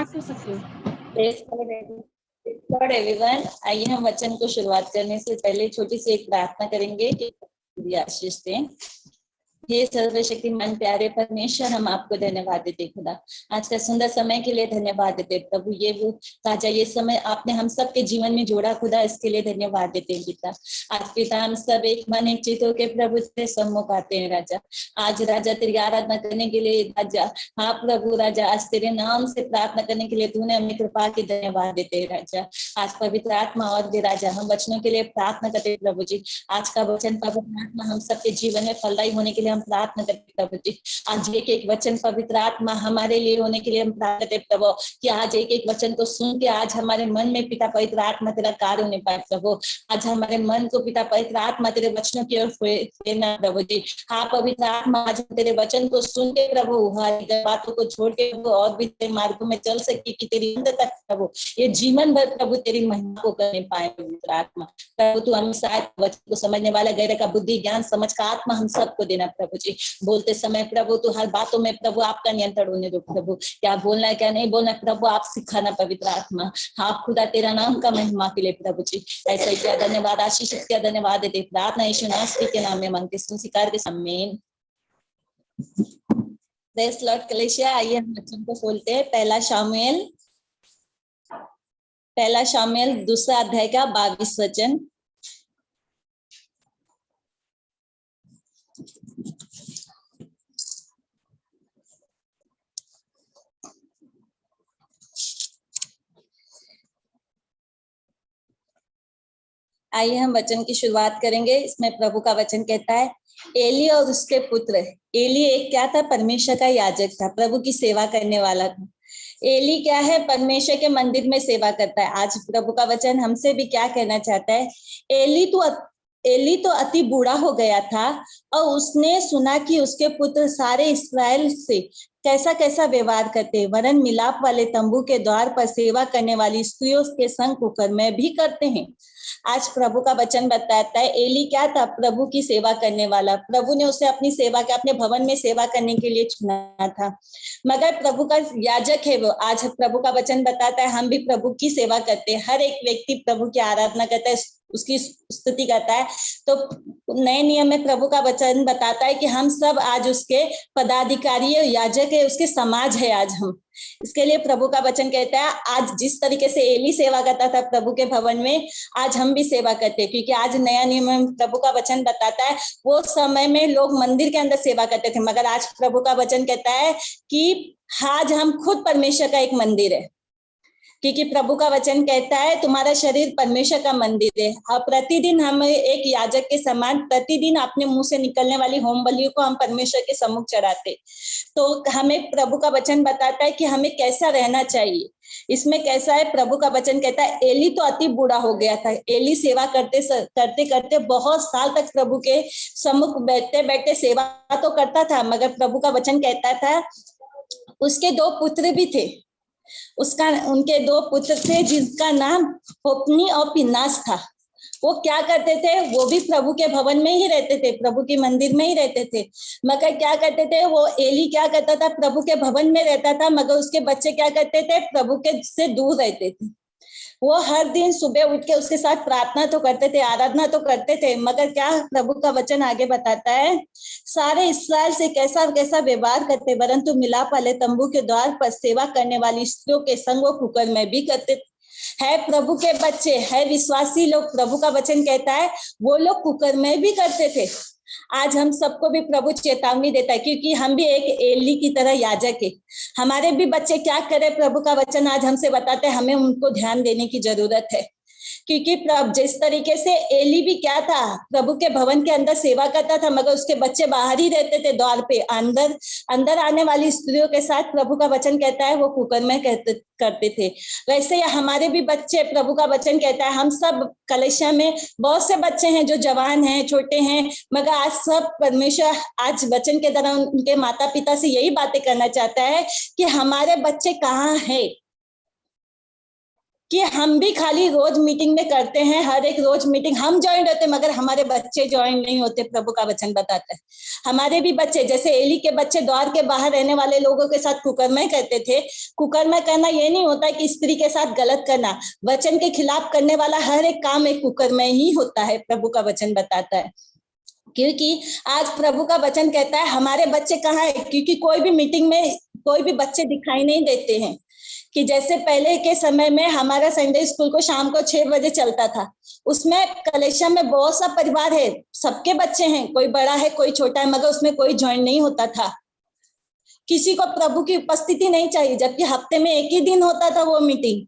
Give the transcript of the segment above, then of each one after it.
Start कर सकते हो। लॉर्ड एवरीवन, आइए हम वचन को शुरुआत करने से पहले छोटी सी एक प्रार्थना करेंगे कि आशीष दें। हे सर्वशक्तिमान प्यारे परमेश्वर, हम आपको धन्यवाद देते खुदा, आज का सुंदर समय के लिए धन्यवाद देते प्रभु। ये वो ताजा ये समय आपने हम सब के जीवन में जोड़ा खुदा, इसके लिए धन्यवाद देते हैं पिता। आज पिता हम सब एक मन एक चित होकर प्रभु से सम्मुख आते हैं राजा। आज राजा तेरी आराधना करने के लिए राजा, हाँ प्रभु राजा, आज तेरे नाम से प्रार्थना करने के लिए तूने हमें कृपा की धन्यवाद देते हैं राजा। आज पवित्र आत्मा और भी राजा हम वचनों के लिए प्रार्थना करते हैं प्रभु जी। आज का वचन पवित्र आत्मा हम सबके जीवन में फलदायी होने के लिए हम प्रार्थना करते प्रभु जी। आज एक एक वचन पवित्र आत्मा हमारे लिए होने के लिए हम प्रार्थना करते प्रभु कि आज एक एक वचन को सुन के आज हमारे मन में पिता पवित्र आत्मा तेरा कार्य होने पाए प्रभु। आज हमारे मन को पिता पवित्र आत्मा तेरे वचनों की ओर फेरना प्रभु जी। हाँ पवित्र आत्मा, आज तेरे वचन को सुन के प्रभु हमारी बातों को छोड़ के प्रभु और भी तेरे मार्गों में चल सके कि तेरी अंत तक प्रभु ये जीवन भर प्रभु तेरी महिमा को करने पाए पवित्र आत्मा। प्रभु तू हम शायद वचन को समझने वाला गहरे का बुद्धि ज्ञान समझ का आत्मा हम सबको देना प्रभु जी। बोलते समय प्रभु तू हर बातों में प्रभु आपका नियंत्रण होने दो प्रभु। क्या बोलना है क्या नहीं बोलना है प्रभु आप सिखाना पवित्र आत्मा। हाँ खुदा तेरा नाम का महिमा के लिए प्रभु जी। ऐसा ही क्या धन्यवाद आशीष क्या धन्यवाद देते प्रार्थना यीशु नासरी के नाम में मांगते स्वीकार के आमीन। प्रेज़ लॉर्ड कलीसिया, आइए हम वचन को खोलते हैं। पहला शामुएल दूसरा अध्याय का 22 वचन। आइए हम वचन की शुरुआत करेंगे। इसमें प्रभु का वचन कहता है, एली और उसके पुत्र। एली एक क्या था? परमेश्वर का याजक था, प्रभु की सेवा करने वाला था। एली क्या है? परमेश्वर के मंदिर में सेवा करता है। आज प्रभु का वचन हमसे भी क्या कहना चाहता है? एली तो अति बूढ़ा हो गया था और उसने सुना कि उसके पुत्र सारे इस्राएल से कैसा कैसा व्यवहार करते, वरन मिलाप वाले तंबू के द्वार पर सेवा करने वाली स्त्रियों के संग कुकर्म भी करते हैं। आज प्रभु का वचन बताता है, एली क्या था? प्रभु की सेवा करने वाला। प्रभु ने उसे अपनी सेवा के अपने भवन में सेवा करने के लिए चुना था, मगर प्रभु का याजक है वो। आज प्रभु का वचन बताता है हम भी प्रभु की सेवा करते हैं। हर एक व्यक्ति प्रभु की आराधना करता है, उसकी स्तुति करता है। तो नए नियम में प्रभु का वचन बताता है कि हम सब आज उसके पदाधिकारी याजक है, उसके समाज है आज हम। इसके लिए प्रभु का वचन कहता है आज जिस तरीके से एली सेवा करता था प्रभु के भवन में, आज हम भी सेवा करते हैं। क्योंकि आज नया नियम में प्रभु का वचन बताता है वो समय में लोग मंदिर के अंदर सेवा करते थे, मगर आज प्रभु का वचन कहता है कि आज हम खुद परमेश्वर का एक मंदिर है। क्योंकि प्रभु का वचन कहता है तुम्हारा शरीर परमेश्वर का मंदिर है। और प्रतिदिन हम एक याजक के समान प्रतिदिन अपने मुंह से निकलने वाली होम बलियों को हम परमेश्वर के सम्मुख चढ़ाते। तो हमें प्रभु का वचन बताता है कि हमें कैसा रहना चाहिए। इसमें कैसा है? प्रभु का वचन कहता है एली तो अति बूढ़ा हो गया था। एली सेवा करते करते करते बहुत साल तक प्रभु के सम्मुख बैठते बैठते सेवा तो करता था, मगर प्रभु का वचन कहता था उसके 2 पुत्र भी थे। उनके 2 पुत्र थे जिनका नाम होप्नी और पिनास था। वो क्या करते थे? वो भी प्रभु के भवन में ही रहते थे, प्रभु के मंदिर में ही रहते थे। मगर क्या करते थे वो? एली क्या करता था? प्रभु के भवन में रहता था, मगर उसके बच्चे क्या करते थे? प्रभु के से दूर रहते थे। वो हर दिन सुबह उठ के उसके साथ प्रार्थना तो करते थे, आराधना तो करते थे, मगर क्या प्रभु का वचन आगे बताता है सारे इस्राएल से कैसा कैसा व्यवहार करते, परंतु मिलाप वाले तंबू के द्वार पर सेवा करने वाली स्त्रियों के संग वो कुकर्म भी करते है। प्रभु के बच्चे है, विश्वासी लोग, प्रभु का वचन कहता है वो लोग कुकर्म भी करते थे। आज हम सबको भी प्रभु चेतावनी देता है, क्योंकि हम भी एक एली की तरह याजक है। हमारे भी बच्चे क्या करें? प्रभु का वचन आज हमसे बताते हैं हमें उनको ध्यान देने की जरूरत है। क्योंकि प्रभु जिस तरीके से एली भी क्या था? प्रभु के भवन के अंदर सेवा करता था, मगर उसके बच्चे बाहर ही रहते थे द्वार पे। अंदर आने वाली स्त्रियों के साथ प्रभु का वचन कहता है वो कुकर्म करते थे। वैसे हमारे भी बच्चे, प्रभु का वचन कहता है हम सब कलीसिया में बहुत से बच्चे हैं जो जवान हैं, छोटे हैं, मगर आज सब परमेश्वर आज वचन के द्वारा उनके माता पिता से यही बातें करना चाहता है कि हमारे बच्चे कहाँ है। कि हम भी खाली रोज मीटिंग में करते हैं, हर एक रोज मीटिंग हम ज्वाइन होते हैं, मगर हमारे बच्चे ज्वाइन नहीं होते। प्रभु का वचन बताता है हमारे भी बच्चे, जैसे एली के बच्चे द्वार के बाहर रहने वाले लोगों के साथ कुकर्म करते थे। कुकर्म करना ये नहीं होता कि स्त्री के साथ गलत करना, वचन के खिलाफ करने वाला हर एक काम एक कुकर्म ही होता है, प्रभु का वचन बताता है। क्योंकि आज प्रभु का वचन कहता है हमारे बच्चे कहाँ है, क्योंकि कोई भी मीटिंग में कोई भी बच्चे दिखाई नहीं देते हैं। कि जैसे पहले के समय में हमारा संडे स्कूल को शाम को 6 बजे चलता था, उसमें कलेक्शन में बहुत सा परिवार है, सबके बच्चे हैं, कोई बड़ा है कोई छोटा है, मगर उसमें कोई ज्वाइन नहीं होता था। किसी को प्रभु की उपस्थिति नहीं चाहिए, जबकि हफ्ते में एक ही दिन होता था वो मीटिंग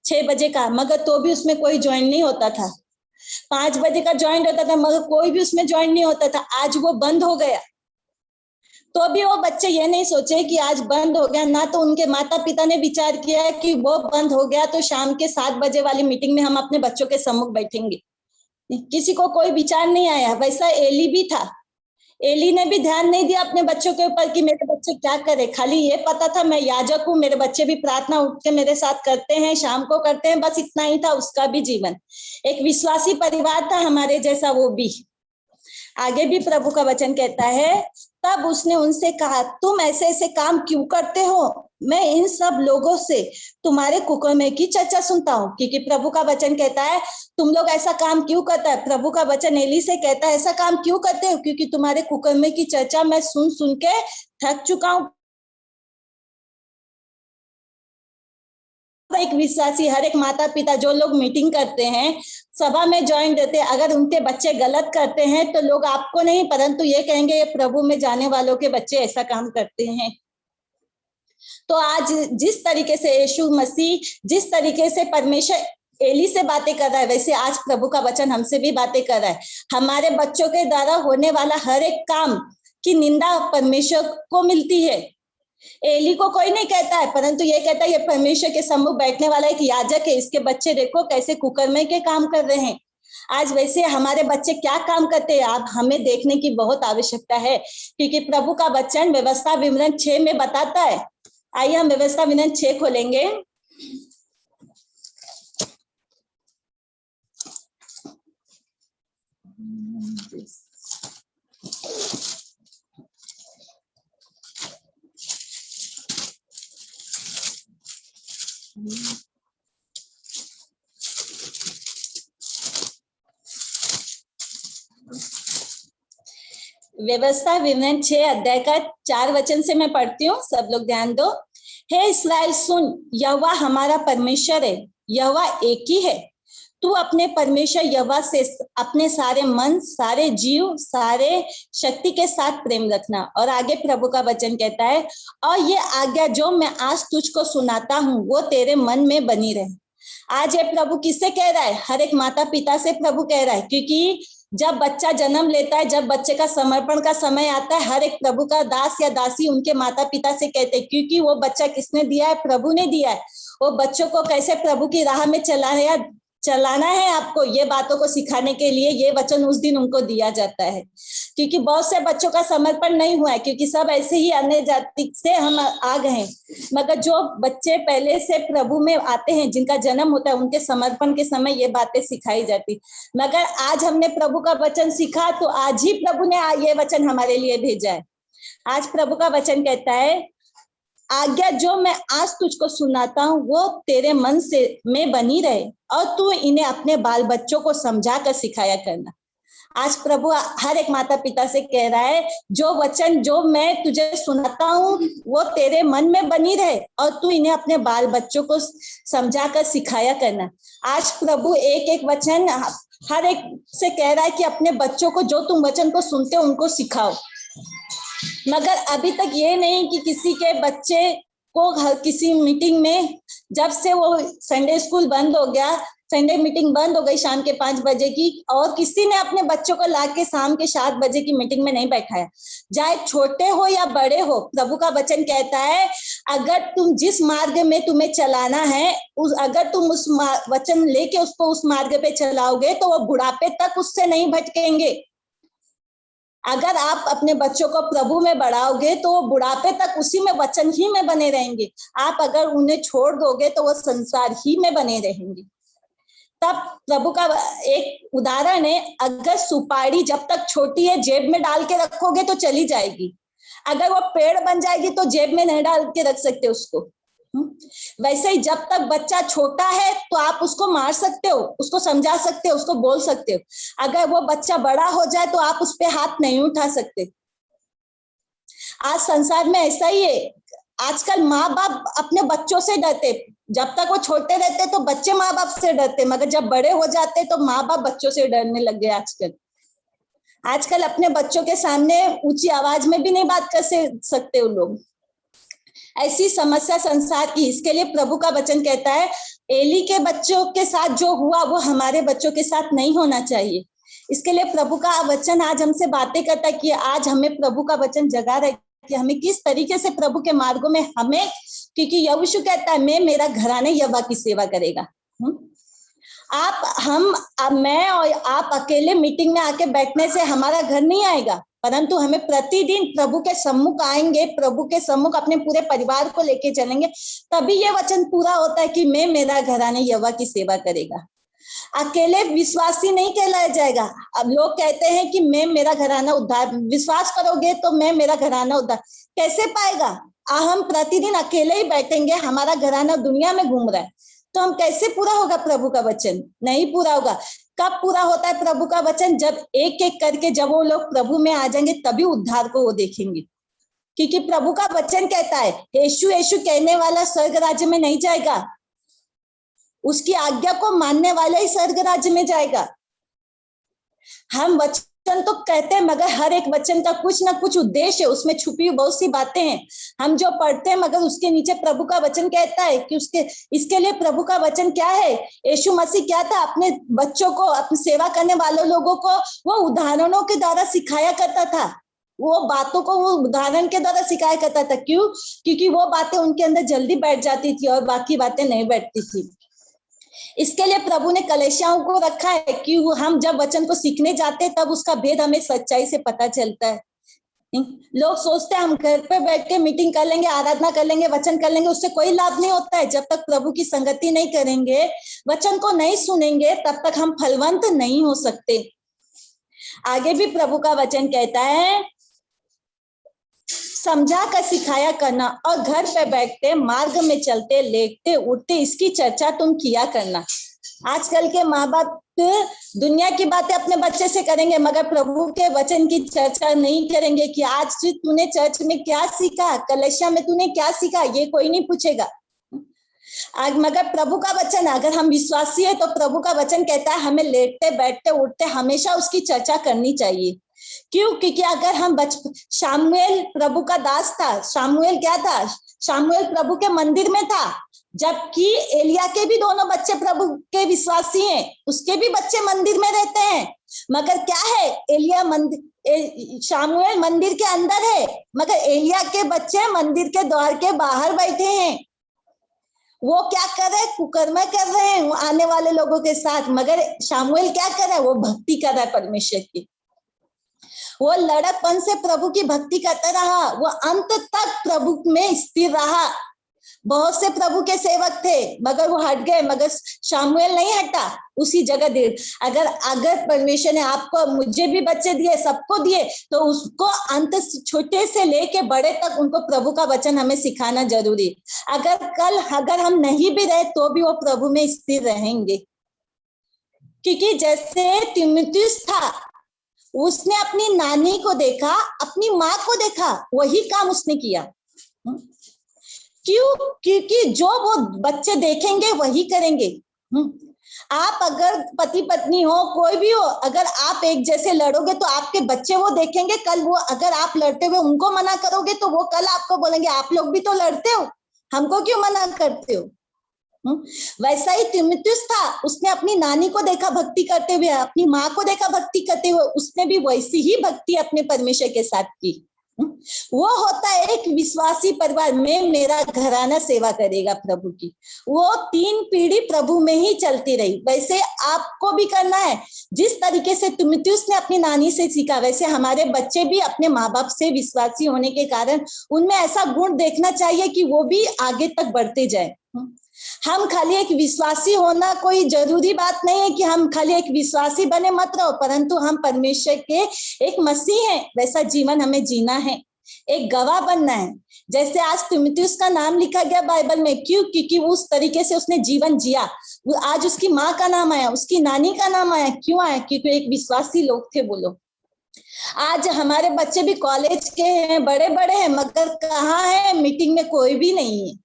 6 बजे का, मगर तो भी उसमें कोई ज्वाइन नहीं होता था। 5 बजे का ज्वाइन होता था, मगर कोई भी उसमें ज्वाइन नहीं होता था। आज वो बंद हो गया, तो भी वो बच्चे ये नहीं सोचे कि आज बंद हो गया, ना तो उनके माता पिता ने विचार किया कि वो बंद हो गया तो शाम के 7 बजे वाली मीटिंग में हम अपने बच्चों के सम्मुख बैठेंगे। किसी को कोई विचार नहीं आया। वैसा एली भी था, एली ने भी ध्यान नहीं दिया अपने बच्चों के ऊपर कि मेरे बच्चे क्या करे। खाली ये पता था मैं याजक हूँ, मेरे बच्चे भी प्रार्थना उठ के मेरे साथ करते हैं, शाम को करते हैं, बस इतना ही था उसका भी जीवन। एक विश्वासी परिवार था हमारे जैसा वो भी। आगे भी प्रभु का वचन कहता है, तब उसने उनसे कहा, तुम ऐसे ऐसे काम क्यों करते हो? मैं इन सब लोगों से तुम्हारे कुकर्म की चर्चा सुनता हूँ। क्योंकि प्रभु का वचन कहता है तुम लोग ऐसा काम क्यों करता है। प्रभु का वचन एली से कहता है ऐसा काम क्यों करते हो? क्योंकि तुम्हारे कुकर्म की चर्चा मैं सुन सुन के थक चुका हूँ। एक विश्वासी, हर एक माता पिता जो लोग मीटिंग करते हैं, सभा में ज्वाइन देते हैं, अगर उनके बच्चे गलत करते हैं तो लोग आपको नहीं परंतु ये कहेंगे ये प्रभु में जाने वालों के बच्चे ऐसा काम करते हैं। तो आज जिस तरीके से यीशु मसीह, जिस तरीके से परमेश्वर एली से बातें कर रहा है, वैसे आज प्रभु का वचन हमसे भी बातें कर रहा है। हमारे बच्चों के द्वारा होने वाला हर एक काम की निंदा परमेश्वर को मिलती है। एली को कोई नहीं कहता है, परंतु ये कहता है ये परमेश्वर के सम्मुख बैठने वाला एक याजक है, इसके बच्चे देखो कैसे कुकर्म के काम कर रहे हैं। आज वैसे हमारे बच्चे क्या काम करते हैं आप हमें देखने की बहुत आवश्यकता है, क्योंकि प्रभु का वचन व्यवस्था विवरण 6 में बताता है। आइए हम व्यवस्था विवरण 6 खोलेंगे। व्यवस्था विवरण 6 अध्याय का 4 वचन से मैं पढ़ती हूँ, सब लोग ध्यान दो। हे इस्राएल सुन, यहोवा हमारा परमेश्वर है, यहोवा एक ही है। तू अपने परमेश्वर यहोवा से अपने सारे मन, सारे जीव, सारे शक्ति के साथ प्रेम रखना। और आगे प्रभु का वचन कहता है, और ये आज्ञा जो मैं आज तुझको सुनाता हूँ वो तेरे मन में बनी रहे। आज ये प्रभु किससे कह रहा है? हर एक माता पिता से प्रभु कह रहा है, क्योंकि जब बच्चा जन्म लेता है, जब बच्चे का समर्पण का समय आता है, हर एक प्रभु का दास या दासी उनके माता पिता से कहते हैं, क्योंकि वो बच्चा किसने दिया है? प्रभु ने दिया है। वो बच्चों को कैसे प्रभु की राह में चलाना है, आपको ये बातों को सिखाने के लिए ये वचन उस दिन उनको दिया जाता है। क्योंकि बहुत से बच्चों का समर्पण नहीं हुआ है, क्योंकि सब ऐसे ही अन्य जाति से हम आ गए हैं। मगर जो बच्चे पहले से प्रभु में आते हैं, जिनका जन्म होता है, उनके समर्पण के समय ये बातें सिखाई जाती। मगर आज हमने प्रभु का वचन सीखा तो आज ही प्रभु ने ये वचन हमारे लिए भेजा है। आज प्रभु का वचन कहता है, आज्ञा जो मैं आज तुझको सुनाता हूँ वो तेरे मन से में बनी रहे, और तू इन्हें अपने बाल बच्चों को समझा कर सिखाया करना। आज प्रभु हर एक माता पिता से कह रहा है, जो वचन जो मैं तुझे सुनाता हूँ वो तेरे मन में बनी रहे, और तू इन्हें अपने बाल बच्चों को समझा कर सिखाया करना। आज प्रभु एक एक वचन हर एक से कह रहा है कि अपने बच्चों को जो तुम वचन को सुनते हो उनको सिखाओ। मगर अभी तक ये नहीं कि किसी के बच्चे को किसी मीटिंग में, जब से वो संडे स्कूल बंद हो गया, संडे मीटिंग बंद हो गई शाम के 5 बजे की, और किसी ने अपने बच्चों को लाके शाम के 7 बजे की मीटिंग में नहीं बैठाया। चाहे छोटे हो या बड़े हो, प्रभु का वचन कहता है, अगर तुम जिस मार्ग में तुम्हें चलाना है, अगर तुम उस वचन लेके उसको उस मार्ग पे चलाओगे तो वो बुढ़ापे तक उससे नहीं भटकेंगे। अगर आप अपने बच्चों को प्रभु में बढ़ाओगे तो वो बुढ़ापे तक उसी में वचन ही में बने रहेंगे। आप अगर उन्हें छोड़ दोगे तो वो संसार ही में बने रहेंगे। तब प्रभु का एक उदाहरण है, अगर सुपारी जब तक छोटी है जेब में डाल के रखोगे तो चली जाएगी, अगर वो पेड़ बन जाएगी तो जेब में नहीं डाल के रख सकते उसको। वैसे ही जब तक बच्चा छोटा है तो आप उसको मार सकते हो, उसको समझा सकते हो, उसको बोल सकते हो। अगर वो बच्चा बड़ा हो जाए तो आप उस पर हाथ नहीं उठा सकते। आज संसार में ऐसा ही है। आजकल माँ बाप अपने बच्चों से डरते, जब तक वो छोटे रहते तो बच्चे माँ बाप से डरते, मगर जब बड़े हो जाते तो माँ बाप बच्चों से डरने लग गए। आजकल अपने बच्चों के सामने ऊंची आवाज में भी नहीं बात कर सकते वो लोग। ऐसी समस्या संसार की। इसके लिए प्रभु का वचन कहता है, एली के बच्चों के साथ जो हुआ वो हमारे बच्चों के साथ नहीं होना चाहिए। इसके लिए प्रभु का वचन आज हमसे बातें करता है कि आज हमें प्रभु का वचन जगा रहे कि हमें किस तरीके से प्रभु के मार्गों में हमें, क्योंकि यहोशू कहता है मैं मेरा घराने यहोवा की सेवा करेगा। मैं और आप अकेले मीटिंग में आके बैठने से हमारा घर नहीं आएगा, परंतु हमें प्रतिदिन प्रभु के सम्मुख आएंगे, प्रभु के सम्मुख अपने पूरे परिवार को लेके चलेंगे, तभी ये वचन पूरा होता है कि मैं मेरा घराने यहोवा की सेवा करेगा। अकेले विश्वासी नहीं कहलाया जाएगा। अब लोग कहते हैं कि मैं मेरा घराना उद्धार, विश्वास करोगे तो मैं मेरा घराना उद्धार कैसे पाएगा? हम प्रतिदिन अकेले ही बैठेंगे, हमारा घराना दुनिया में घूम रहा है, तो हम कैसे पूरा होगा प्रभु का वचन? नहीं पूरा होगा। कब पूरा होता है प्रभु का वचन? जब एक एक करके जब वो लोग प्रभु में आ जाएंगे तभी उद्धार को वो देखेंगे। क्योंकि प्रभु का वचन कहता है यीशु यीशु कहने वाला स्वर्ग राज्य में नहीं जाएगा, उसकी आज्ञा को मानने वाला ही स्वर्ग राज्य में जाएगा। हम वचन तो कहते हैं मगर हर एक वचन का कुछ ना कुछ उद्देश्य है, उसमें छुपी हुई बहुत सी बातें हैं। हम जो पढ़ते हैं मगर उसके नीचे प्रभु का वचन कहता है कि इसके लिए प्रभु का वचन क्या है? यीशु मसीह क्या था? अपने बच्चों को, अपनी सेवा करने वाले लोगों को वो उदाहरणों के द्वारा सिखाया करता था। वो बातों को वो उदाहरण के द्वारा सिखाया करता था। क्यों? क्योंकि वो बातें उनके अंदर जल्दी बैठ जाती थी और बाकी बातें नहीं बैठती थी। इसके लिए प्रभु ने कलीसियाओं को रखा है कि हम जब वचन को सीखने जाते हैं तब उसका भेद हमें सच्चाई से पता चलता है। लोग सोचते हैं हम घर पे बैठ के मीटिंग कर लेंगे, आराधना कर लेंगे, वचन कर लेंगे, उससे कोई लाभ नहीं होता है। जब तक प्रभु की संगति नहीं करेंगे, वचन को नहीं सुनेंगे, तब तक हम फलवंत नहीं हो सकते। आगे भी प्रभु का वचन कहता है, समझा कर सिखाया करना और घर पे बैठते, मार्ग में चलते, लेटते उठते इसकी चर्चा तुम किया करना। आजकल के माँ बाप दुनिया की बातें अपने बच्चे से करेंगे मगर प्रभु के वचन की चर्चा नहीं करेंगे कि आज तूने चर्च में क्या सीखा, कलीसिया में तूने क्या सीखा, ये कोई नहीं पूछेगा। मगर प्रभु का वचन, अगर हम विश्वासी है तो प्रभु का वचन कहता है हमें लेटते बैठते उठते हमेशा उसकी चर्चा करनी चाहिए। क्यों? क्योंकि अगर हम शामुएल प्रभु का दास था। शामुएल क्या था? शामुएल प्रभु के मंदिर में था, जबकि एलिया के भी दोनों बच्चे प्रभु के विश्वासी हैं, उसके भी बच्चे मंदिर में रहते हैं। मगर क्या है, शामुएल मंदिर के अंदर है मगर एलिया के बच्चे मंदिर के द्वार के बाहर बैठे हैं। वो क्या कर रहे हैं? कुकर्म कर रहे हैं आने वाले लोगों के साथ। मगर शामुएल क्या कर रहा है? वो भक्ति कर रहा है परमेश्वर की। वो लड़कपन से प्रभु की भक्ति करता रहा, वो अंत तक प्रभु में स्थिर रहा। बहुत से प्रभु के सेवक थे मगर वो हट गए, मगर शामुएल नहीं हटा, उसी जगह दे। अगर परमेश्वर ने आपको, मुझे भी बच्चे दिए, सबको दिए, तो उसको अंत छोटे से लेके बड़े तक उनको प्रभु का वचन हमें सिखाना जरूरी। अगर हम नहीं भी रहे तो भी वो प्रभु में स्थिर रहेंगे। क्योंकि जैसे तीमुथियुस था, उसने अपनी नानी को देखा, अपनी माँ को देखा, वही काम उसने किया। क्यों? क्योंकि जो वो बच्चे देखेंगे वही करेंगे। आप अगर पति पत्नी हो, कोई भी हो, अगर आप एक जैसे लड़ोगे तो आपके बच्चे वो देखेंगे। कल वो अगर आप लड़ते हुए उनको मना करोगे तो वो कल आपको बोलेंगे आप लोग भी तो लड़ते हो, हमको क्यों मना करते हो? वैसा ही तीमुथियुस था, उसने अपनी नानी को देखा भक्ति करते हुए, अपनी माँ को देखा भक्ति करते हुए, उसने भी वैसी ही भक्ति अपने परमेश्वर के साथ की। वो होता है एक विश्वासी परिवार में मेरा घराना सेवा करेगा प्रभु की। वो 3 पीढ़ी प्रभु में ही चलती रही। वैसे आपको भी करना है। जिस तरीके से तिमुथियुस ने अपनी नानी से सीखा, वैसे हमारे बच्चे भी अपने माँ बाप से विश्वासी होने के कारण उनमें ऐसा गुण देखना चाहिए कि वो भी आगे तक बढ़ते जाए। हम खाली एक विश्वासी होना कोई जरूरी बात नहीं है कि हम खाली एक विश्वासी बने मत रहो, परंतु हम परमेश्वर के एक मसीह हैं। वैसा जीवन हमें जीना है, एक गवाह बनना है। जैसे आज तिमुथियुस का नाम लिखा गया बाइबल में, क्यों? क्योंकि उस तरीके से उसने जीवन जिया। आज उसकी माँ का नाम आया, उसकी नानी का नाम आया। क्यों आया? क्योंकि एक विश्वासी लोग थे वो लोग। आज हमारे बच्चे भी कॉलेज के हैं, बड़े बड़े हैं, मगर कहाँ है? मीटिंग में कोई भी नहीं है,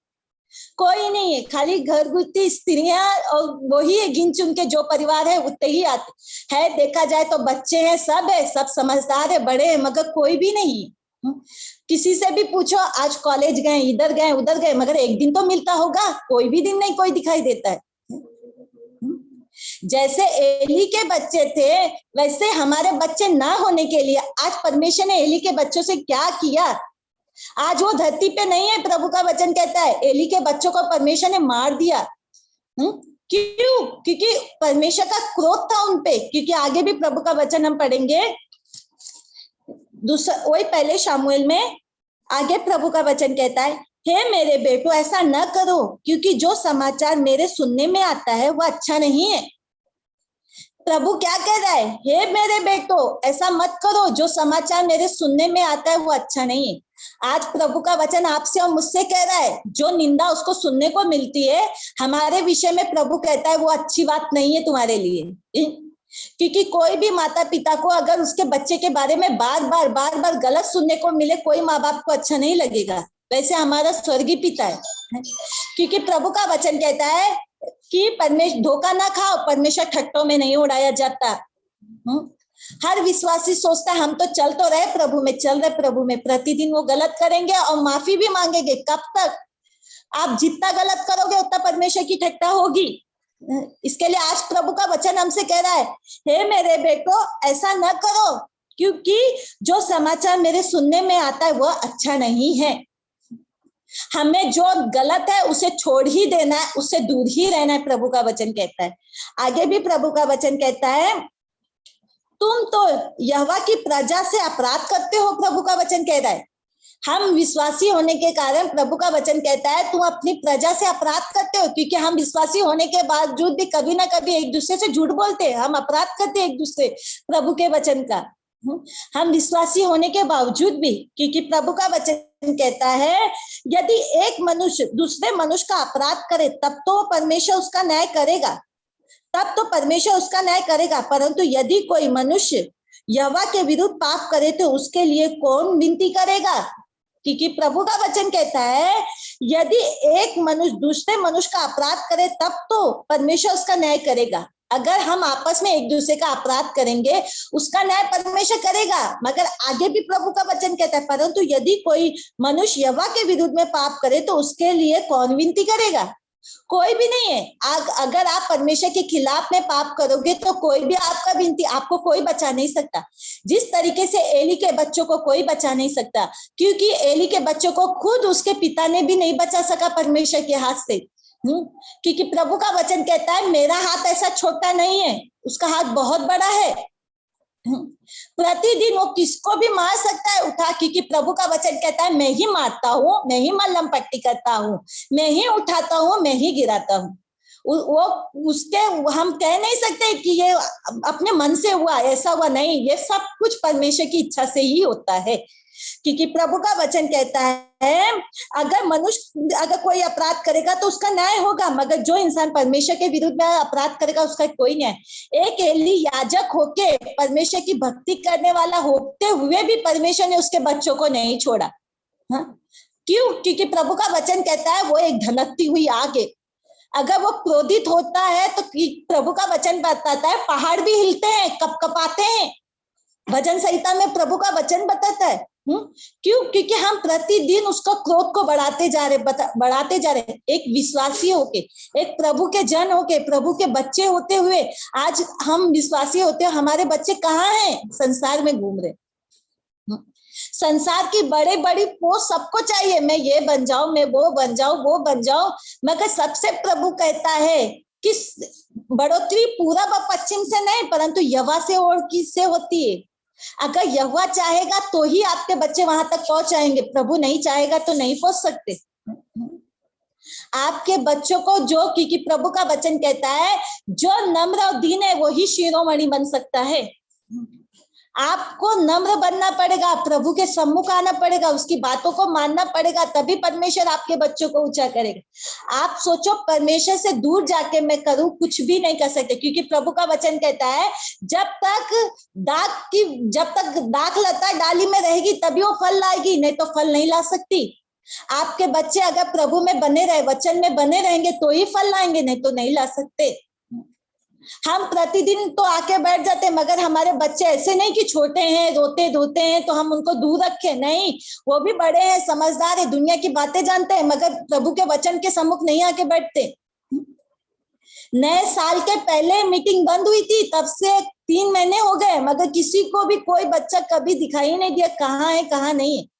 कोई नहीं है। खाली घर घुसती स्त्रियां और वही है, गिन चुन के जो परिवार है उतने ही आते है। देखा जाए तो बच्चे हैं, सब है, सब समझदार है, बड़े हैं, मगर कोई भी नहीं है। किसी से भी पूछो, आज कॉलेज गए, इधर गए, उधर गए, मगर एक दिन तो मिलता होगा? कोई भी दिन नहीं कोई दिखाई देता है। जैसे एली के बच्चे थे, वैसे हमारे बच्चे ना होने के लिए आज परमेश्वर ने एली के बच्चों से क्या किया। आज वो धरती पे नहीं है। प्रभु का वचन कहता है एली के बच्चों को परमेश्वर ने मार दिया। क्यों? क्योंकि परमेश्वर का क्रोध था उनपे। क्योंकि आगे भी प्रभु का वचन हम पढ़ेंगे, दूसरा वही पहले शामुएल में आगे प्रभु का वचन कहता है, हे मेरे बेटो ऐसा न करो, क्योंकि जो समाचार मेरे सुनने में आता है वो अच्छा नहीं है। प्रभु क्या कह रहा है? हे मेरे बेटो ऐसा मत करो, जो समाचार मेरे सुनने में आता है वो अच्छा नहीं है। आज प्रभु का वचन आपसे और मुझसे कह रहा है, जो निंदा उसको सुनने को मिलती है हमारे विषय में, प्रभु कहता है वो अच्छी बात नहीं है तुम्हारे लिए। क्योंकि कोई भी माता पिता को अगर उसके बच्चे के बारे में बार बार गलत सुनने को मिले, कोई माँ बाप को अच्छा नहीं लगेगा। वैसे हमारा स्वर्गीय पिता है। क्योंकि प्रभु का वचन कहता है कि परमेश्वर धोखा ना खाओ, परमेश्वर ठट्टों में नहीं उड़ाया जाता। हर विश्वासी सोचता है हम तो चल तो रहे प्रभु में, चल रहे प्रभु में, प्रतिदिन वो गलत करेंगे और माफी भी मांगेंगे। कब तक? आप जितना गलत करोगे उतना परमेश्वर की ठट्टा होगी। इसके लिए आज प्रभु का वचन हमसे कह रहा है, हे मेरे बेटो ऐसा न करो, क्योंकि जो समाचार मेरे सुनने में आता है वह अच्छा नहीं है। हमें जो गलत है उसे छोड़ ही देना है, उससे दूर ही रहना है, प्रभु का वचन कहता है। आगे भी प्रभु का वचन कहता है, तुम तो यहोवा की प्रजा से अपराध करते हो। प्रभु का वचन कह रहा है हम विश्वासी होने के कारण, प्रभु का वचन कहता है तुम अपनी प्रजा से अपराध करते हो। क्योंकि हम विश्वासी होने के बावजूद भी कभी ना कभी एक दूसरे से झूठ बोलते हैं, हम अपराध करते हैं एक दूसरे प्रभु के वचन का। हम विश्वासी होने के बावजूद भी, क्योंकि प्रभु का वचन कहता है यदि एक मनुष्य दूसरे मनुष्य का अपराध करे तब तो परमेश्वर उसका न्याय करेगा, तब तो परमेश्वर उसका न्याय करेगा। परंतु यदि कोई मनुष्य यहोवा के विरुद्ध पाप करे तो उसके लिए कौन विनती करेगा? क्योंकि प्रभु का वचन कहता है यदि एक मनुष्य दूसरे मनुष्य का अपराध करे तब तो परमेश्वर उसका न्याय करेगा। अगर हम आपस में एक दूसरे का अपराध करेंगे उसका न्याय परमेश्वर करेगा। मगर आगे भी प्रभु का वचन कहता है परंतु यदि कोई मनुष्य यहोवा के विरुद्ध में पाप करे तो उसके लिए कौन विनती करेगा? कोई भी नहीं है। अगर आप परमेश्वर के खिलाफ में पाप करोगे तो कोई भी आपका विनती, आपको कोई बचा नहीं सकता। जिस तरीके से एली के बच्चों को कोई बचा नहीं सकता, क्योंकि एली के बच्चों को खुद उसके पिता ने भी नहीं बचा सका परमेश्वर के हाथ से। क्योंकि प्रभु का वचन कहता है मेरा हाथ ऐसा छोटा नहीं है, उसका हाथ बहुत बड़ा है। प्रतिदिन वो किसको भी मार सकता है उठा, क्योंकि प्रभु का वचन कहता है मैं ही मारता हूँ, मैं ही मल्लम पट्टी करता हूँ, मैं ही उठाता हूँ, मैं ही गिराता हूँ। वो उसके हम कह नहीं सकते कि ये अपने मन से हुआ, ऐसा हुआ नहीं। ये सब कुछ परमेश्वर की इच्छा से ही होता है। क्योंकि प्रभु का वचन कहता है अगर कोई अपराध करेगा तो उसका न्याय होगा, मगर जो इंसान परमेश्वर के विरुद्ध में अपराध करेगा उसका कोई न्याय। एक एली याजक होके परमेश्वर की भक्ति करने वाला होते हुए भी परमेश्वर ने उसके बच्चों को नहीं छोड़ा। क्यों? क्योंकि प्रभु का वचन कहता है वो एक धधकती हुई आग है। अगर वो क्रोधित होता है तो प्रभु का वचन बताता है पहाड़ भी हिलते हैं, कपकपाते हैं। भजन संहिता में प्रभु का वचन बताता है। क्यों? क्योंकि हम प्रतिदिन उसका क्रोध को बढ़ाते जा रहे। एक विश्वासी होके, एक प्रभु के जन होके, प्रभु के बच्चे होते हुए आज हम विश्वासी होते हैं, हमारे बच्चे कहाँ हैं? संसार में घूम रहे। संसार की बड़े बड़ी पोस्ट सबको चाहिए, मैं ये बन जाऊं, मैं वो बन जाऊं, वो बन जाऊं, मगर सबसे प्रभु कहता है कि बढ़ोतरी पूरब और पश्चिम से नहीं परंतु यहोवा से और किससे होती है। अगर यहोवा चाहेगा तो ही आपके बच्चे वहां तक पहुंच जाएंगे, प्रभु नहीं चाहेगा तो नहीं पहुंच सकते। आपके बच्चों को जो, क्योंकि प्रभु का वचन कहता है जो नम्र और दीन है वही शिरोमणि बन सकता है। आपको नम्र बनना पड़ेगा, प्रभु के सम्मुख आना पड़ेगा, उसकी बातों को मानना पड़ेगा, तभी परमेश्वर आपके बच्चों को ऊंचा करेगा। आप सोचो परमेश्वर से दूर जाके मैं करूं, कुछ भी नहीं कर सकते, क्योंकि प्रभु का वचन कहता है जब तक दाख लता डाली में रहेगी तभी वो फल लाएगी, नहीं तो फल नहीं ला सकती। आपके बच्चे अगर प्रभु में बने रहे, वचन में बने रहेंगे तो ही फल लाएंगे, नहीं तो नहीं ला सकते। हम प्रतिदिन तो आके बैठ जाते, मगर हमारे बच्चे ऐसे नहीं कि छोटे हैं रोते धोते हैं तो हम उनको दूर रखें, नहीं, वो भी बड़े हैं, समझदार है, दुनिया की बातें जानते हैं, मगर प्रभु के वचन के सम्मुख नहीं आके बैठते। नए साल के पहले मीटिंग बंद हुई थी, तब से 3 महीने हो गए, मगर किसी को भी कोई बच्चा कभी दिखाई नहीं दिया कहाँ है कहाँ नहीं है।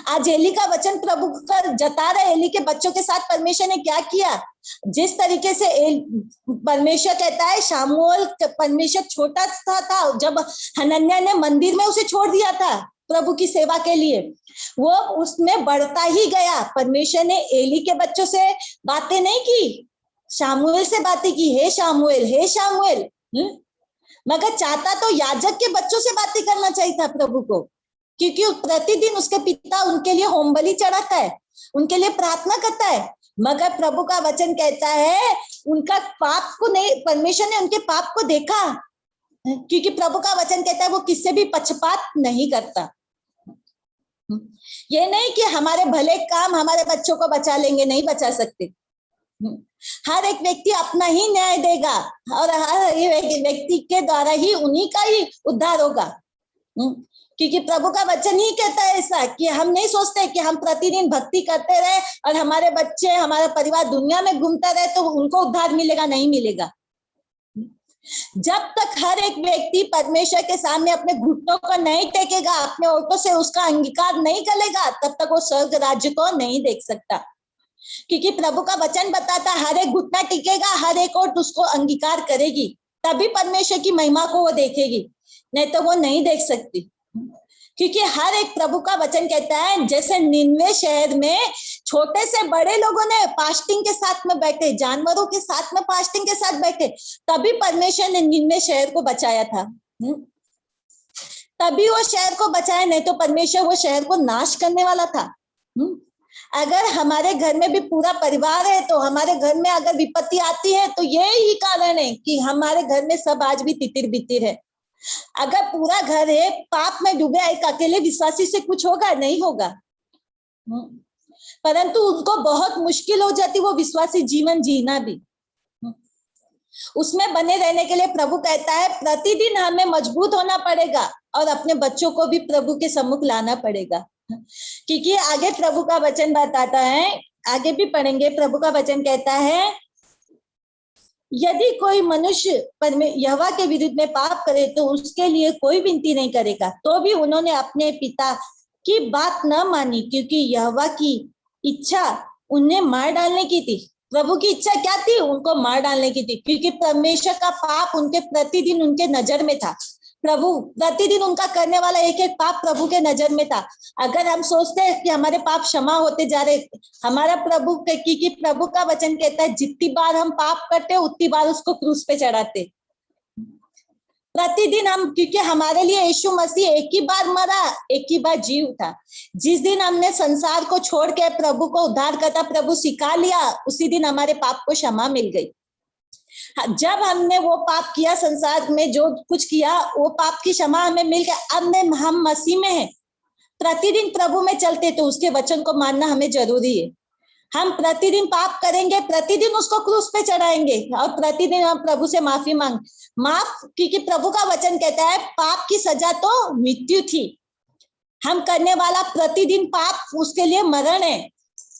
आज एली का वचन प्रभु का जता रहे, एली के बच्चों के साथ परमेश्वर ने क्या किया। जिस तरीके से परमेश्वर कहता है शामुएल, परमेश्वर छोटा सा था जब हनन्याह ने मंदिर में उसे छोड़ दिया था प्रभु की सेवा के लिए, वो उसमें बढ़ता ही गया। परमेश्वर ने एली के बच्चों से बातें नहीं की, शामुएल से बातें की, हे शामुएल, हे शामुएल। मगर चाहता तो याजक के बच्चों से बातें करना चाहिए था प्रभु को, क्योंकि प्रतिदिन उसके पिता उनके लिए होम बलि चढ़ाता है, उनके लिए प्रार्थना करता है। मगर प्रभु का वचन कहता है उनका पाप को नहीं, परमेश्वर ने उनके पाप को देखा, क्योंकि प्रभु का वचन कहता है वो किससे भी पक्षपात नहीं करता। ये नहीं कि हमारे भले काम हमारे बच्चों को बचा लेंगे, नहीं बचा सकते। हर एक व्यक्ति अपना ही न्याय देगा और हर व्यक्ति के द्वारा ही उन्हीं का ही उद्धार होगा, क्योंकि प्रभु का वचन ही कहता है ऐसा कि हम नहीं सोचते कि हम प्रतिदिन भक्ति करते रहे और हमारे बच्चे, हमारा परिवार दुनिया में घूमता रहे तो उनको उद्धार मिलेगा, नहीं मिलेगा। जब तक हर एक व्यक्ति परमेश्वर के सामने अपने घुटनों को नहीं टेकेगा, अपने ओठों से उसका अंगीकार नहीं करेगा, तब तक वो स्वर्ग राज्य को नहीं देख सकता। क्योंकि प्रभु का वचन बताता हर एक घुटना टिकेगा, हर एक ओठ उसको अंगीकार करेगी, तभी परमेश्वर की महिमा को वो देखेगी, नहीं तो वो नहीं देख सकती। क्योंकि हर एक प्रभु का वचन कहता है जैसे निन्वे शहर में छोटे से बड़े लोगों ने फास्टिंग के साथ में बैठे, जानवरों के साथ में फास्टिंग के साथ बैठे, तभी परमेश्वर ने निन्वे शहर को बचाया था। तभी वो शहर को बचाया, नहीं तो परमेश्वर वो शहर को नाश करने वाला था। अगर हमारे घर में भी पूरा परिवार है तो हमारे घर में अगर विपत्ति आती है तो यही कारण है कि हमारे घर में सब आज भी तितिर बितिर है। अगर पूरा घर है पाप में डूबे, एक अकेले विश्वासी से कुछ होगा? नहीं होगा। परंतु उनको बहुत मुश्किल हो जाती वो विश्वासी जीवन जीना भी। उसमें बने रहने के लिए प्रभु कहता है प्रतिदिन हमें मजबूत होना पड़ेगा और अपने बच्चों को भी प्रभु के सम्मुख लाना पड़ेगा। क्योंकि आगे प्रभु का वचन बताता है, आगे भी पढ़ेंगे, प्रभु का वचन कहता है यदि कोई मनुष्य यहोवा के विरुद्ध में पाप करे तो उसके लिए कोई विनती नहीं करेगा। तो भी उन्होंने अपने पिता की बात न मानी, क्योंकि यहोवा की इच्छा उन्हें मार डालने की थी। प्रभु की इच्छा क्या थी? उनको मार डालने की थी, क्योंकि परमेश्वर का पाप उनके प्रतिदिन उनके नजर में था। प्रभु प्रतिदिन उनका करने वाला एक एक पाप प्रभु के नजर में था। अगर हम सोचते हैं कि हमारे पाप क्षमा होते जा रहे, हमारा प्रभु की प्रभु का वचन कहता है जितनी बार हम पाप करते उतनी बार उसको क्रूस पे चढ़ाते। प्रतिदिन हम, क्योंकि हमारे लिए यीशु मसीह एक ही बार मरा, एक ही बार जी उठा। जिस दिन हमने संसार को छोड़ के प्रभु को उद्धार करता प्रभु सिखा लिया, उसी दिन हमारे पाप को क्षमा मिल गई। जब हमने वो पाप किया, संसार में जो कुछ किया वो पाप की क्षमा हमें मिल गया। अब हम मसीह में हैं, प्रतिदिन प्रभु में चलते तो उसके वचन को मानना हमें जरूरी है। हम प्रतिदिन पाप करेंगे, प्रतिदिन उसको क्रूस पे चढ़ाएंगे और प्रतिदिन हम प्रभु से माफी माफ, क्योंकि प्रभु का वचन कहता है पाप की सजा तो मृत्यु थी। हम करने वाला प्रतिदिन पाप उसके लिए मरण है,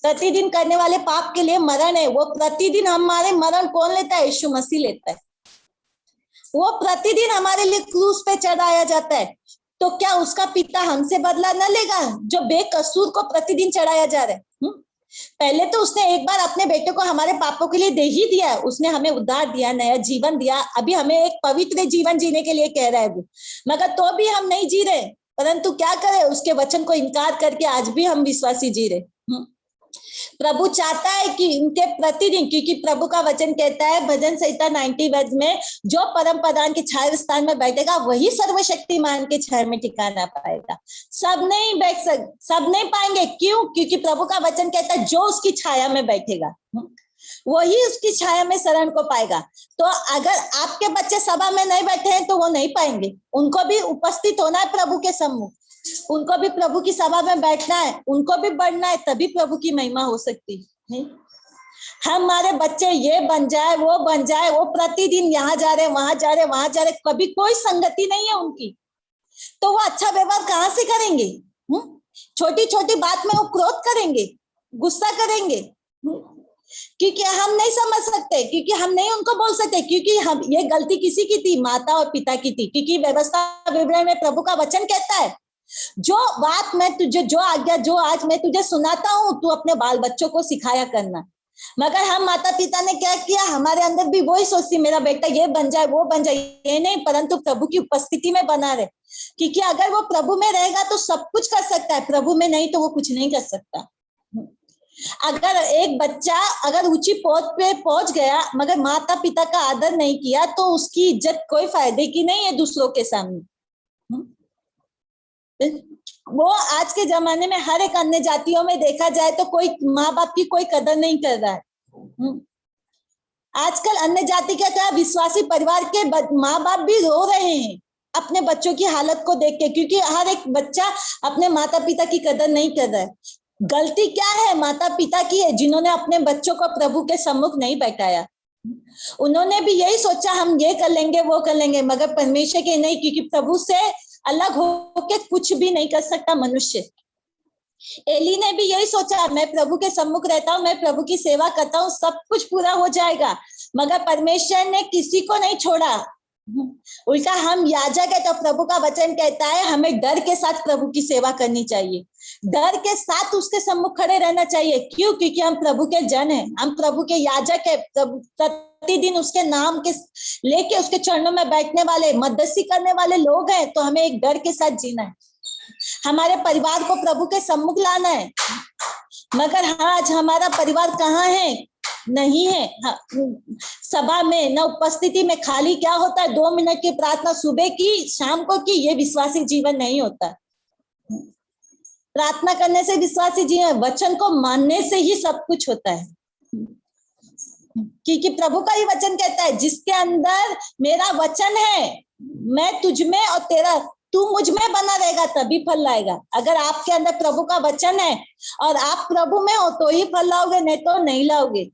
प्रतिदिन करने वाले पाप के लिए मरण है। वो प्रतिदिन हमारे मरण कौन लेता है? यीशु मसीह लेता है। वो प्रतिदिन हमारे लिए क्रूस पे चढ़ाया जाता है। तो क्या उसका पिता हमसे बदला न लेगा जो बेकसूर को प्रतिदिन चढ़ाया जा रहा है? पहले तो उसने एक बार अपने बेटे को हमारे पापों के लिए दे ही दिया, उसने हमें उद्धार दिया, नया जीवन दिया, अभी हमें एक पवित्र जीवन जीने के लिए कह रहा है वो, मगर तो भी हम नहीं जी रहे। परंतु क्या करें, उसके वचन को इनकार करके आज भी हम विश्वासी जी रहे। प्रभु चाहता है कि उनके प्रतिदिन, क्योंकि प्रभु का वचन कहता है भजन संहिता 90 में, जो परम प्रधान के छाया स्थान में बैठेगा वही सर्वशक्तिमान के छाया में ठिकाना पाएगा। सब नहीं बैठ सब नहीं पाएंगे। क्यों? क्योंकि प्रभु का वचन कहता है जो उसकी छाया में बैठेगा वही उसकी छाया में शरण को पाएगा। तो अगर आपके बच्चे सभा में नहीं बैठे हैं तो वो नहीं पाएंगे। उनको भी उपस्थित होना है प्रभु के सम्मुख, उनको भी प्रभु की सभा में बैठना है, उनको भी बढ़ना है, तभी प्रभु की महिमा हो सकती है। हमारे बच्चे ये बन जाए, वो बन जाए, वो प्रतिदिन यहाँ जा रहे वहां जा रहे वहां जा रहे, कभी कोई संगति नहीं है उनकी, तो वो अच्छा व्यवहार कहाँ से करेंगे? छोटी छोटी बात में वो क्रोध करेंगे, गुस्सा करेंगे, क्योंकि हम नहीं समझ सकते, क्योंकि हम नहीं उनको बोल सकते, क्योंकि हम ये गलती किसी की थी? माता और पिता की थी। क्योंकि व्यवस्था विवरण में प्रभु का वचन कहता है जो बात मैं तुझे, जो आज्ञा जो आज मैं तुझे सुनाता हूं, तू अपने बाल बच्चों को सिखाया करना। मगर हम माता पिता ने क्या किया? हमारे अंदर भी वही सोचती मेरा बेटा ये बन जाए वो बन जाए, ये नहीं, परंतु प्रभु की उपस्थिति में बना रहे, क्योंकि अगर वो प्रभु में रहेगा तो सब कुछ कर सकता है, प्रभु में नहीं तो वो कुछ नहीं कर सकता। अगर एक बच्चा अगर ऊंची पहुंच पे पहुंच गया मगर माता पिता का आदर नहीं किया तो उसकी इज्जत कोई फायदे की नहीं है दूसरों के सामने। वो आज के जमाने में हर एक अन्य जातियों में देखा जाए तो कोई माँ बाप की कोई कदर नहीं कर रहा है। आजकल अन्य जाति के क्या विश्वासी परिवार के माँ बाप भी रो रहे हैं अपने बच्चों की हालत को देख के, क्योंकि हर एक बच्चा अपने माता पिता की कदर नहीं कर रहा है। गलती क्या है? माता पिता की है जिन्होंने अपने बच्चों को प्रभु के सम्मुख नहीं बैठाया। उन्होंने भी यही सोचा हम ये कर लेंगे वो कर लेंगे, मगर परमेश्वर के नहीं, क्योंकि प्रभु से अलग होके कुछ भी नहीं कर सकता मनुष्य। एली ने भी यही सोचा मैं प्रभु के सम्मुख रहता हूँ, मैं प्रभु की सेवा करता हूँ, सब कुछ पूरा हो जाएगा, मगर परमेश्वर ने किसी को नहीं छोड़ा। उल्टा हम याजक है तो प्रभु का वचन कहता है हमें डर के साथ प्रभु की सेवा करनी चाहिए, डर के साथ उसके सम्मुख खड़े रहना चाहिए। क्यों? क्योंकि हम प्रभु के जन हैं, हम प्रभु के याजक है, प्रतिदिन उसके नाम के लेके उसके चरणों में बैठने वाले, मध्यस्थी करने वाले लोग हैं। तो हमें एक डर के साथ जीना है, हमारे परिवार को प्रभु के सम्मुख लाना है। मगर हाँ, आज हमारा परिवार कहाँ है? नहीं है। हाँ, सभा में न उपस्थिति में खाली क्या होता है 2 मिनट की प्रार्थना सुबह की शाम को की, ये विश्वासी जीवन नहीं होता। प्रार्थना करने से विश्वासी जीवन, वचन को मानने से ही सब कुछ होता है। क्योंकि प्रभु का ही वचन कहता है जिसके अंदर मेरा वचन है मैं तुझ में और तेरा तू मुझ में बना रहेगा तभी फल लाएगा। अगर आपके अंदर प्रभु का वचन है और आप प्रभु में हो तो ही फल लाओगे, नहीं तो नहीं लाओगे।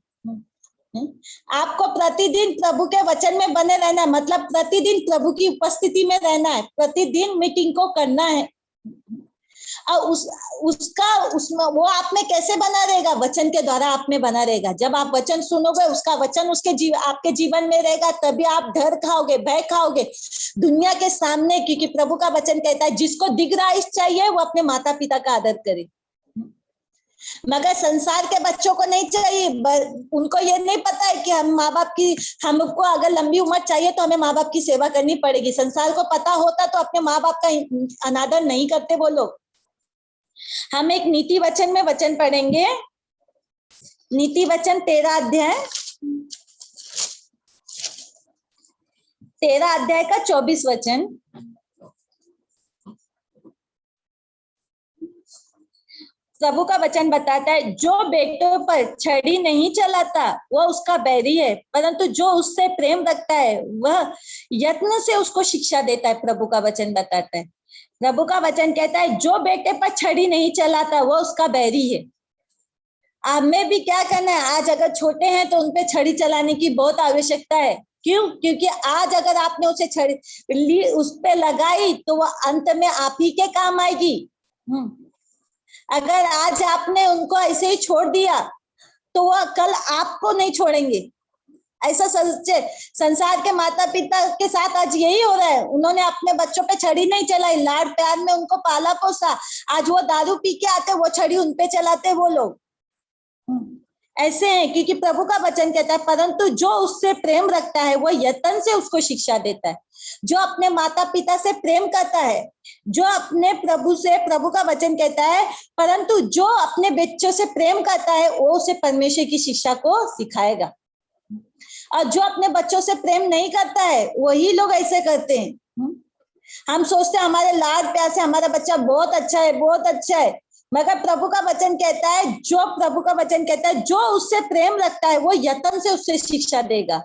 आपको प्रतिदिन प्रभु के वचन में बने रहना है, मतलब प्रतिदिन प्रभु की उपस्थिति में रहना है, प्रतिदिन मीटिंग को करना है। और उसमें वो आप में कैसे बना रहेगा? वचन के द्वारा आप में बना रहेगा। जब आप वचन सुनोगे, उसका वचन आपके जीवन में रहेगा, तभी आप डर खाओगे, भय खाओगे दुनिया के सामने। क्योंकि प्रभु का वचन कहता है जिसको दीर्घायुष्य चाहिए वो अपने माता पिता का आदर करे, मगर संसार के बच्चों को नहीं चाहिए। उनको ये नहीं पता है कि हम माँ बाप की, हमको अगर लंबी उम्र चाहिए तो हमें माँ बाप की सेवा करनी पड़ेगी। संसार को पता होता तो अपने माँ बाप का अनादर नहीं करते वो लोग। हम एक नीति वचन में वचन पढ़ेंगे, नीति वचन 13 अध्याय का 24 वचन। प्रभु का वचन बताता है जो बेटों पर छड़ी नहीं चलाता वह उसका बैरी है, परंतु जो उससे प्रेम रखता है वह यत्न से उसको शिक्षा देता है। प्रभु का वचन बताता है, प्रभु का वचन कहता है जो बेटे पर छड़ी नहीं चलाता वो उसका बैरी है। हमें भी क्या करना है? आज अगर छोटे हैं तो उनपे छड़ी चलाने की बहुत आवश्यकता है। क्यों? क्योंकि आज अगर आपने उसे छड़ी उस पे लगाई तो वो अंत में आप ही के काम आएगी। अगर आज आपने उनको ऐसे ही छोड़ दिया तो वह कल आपको नहीं छोड़ेंगे। ऐसा सोचे, संसार के माता पिता के साथ आज यही हो रहा है। उन्होंने अपने बच्चों पे छड़ी नहीं चलाई, लाड प्यार में उनको पाला पोसा। आज वो दारू पी के आते, वो छड़ी उनपे चलाते वो लोग। ऐसे हैं, क्योंकि प्रभु का वचन कहता है परंतु जो उससे प्रेम रखता है वो यत्न से उसको शिक्षा देता है। जो अपने माता पिता से प्रेम करता है, जो अपने प्रभु से, प्रभु का वचन कहता है परंतु जो अपने बच्चों से प्रेम करता है वो उसे परमेश्वर की शिक्षा को सिखाएगा। और जो अपने बच्चों से प्रेम नहीं करता है वही लोग ऐसे करते हैं। हम सोचते हैं हमारे लाड प्यार से हमारा बच्चा बहुत अच्छा है, बहुत अच्छा है, मगर प्रभु का वचन कहता है, जो प्रभु का वचन कहता है जो उससे प्रेम रखता है वो यत्न से उससे शिक्षा देगा।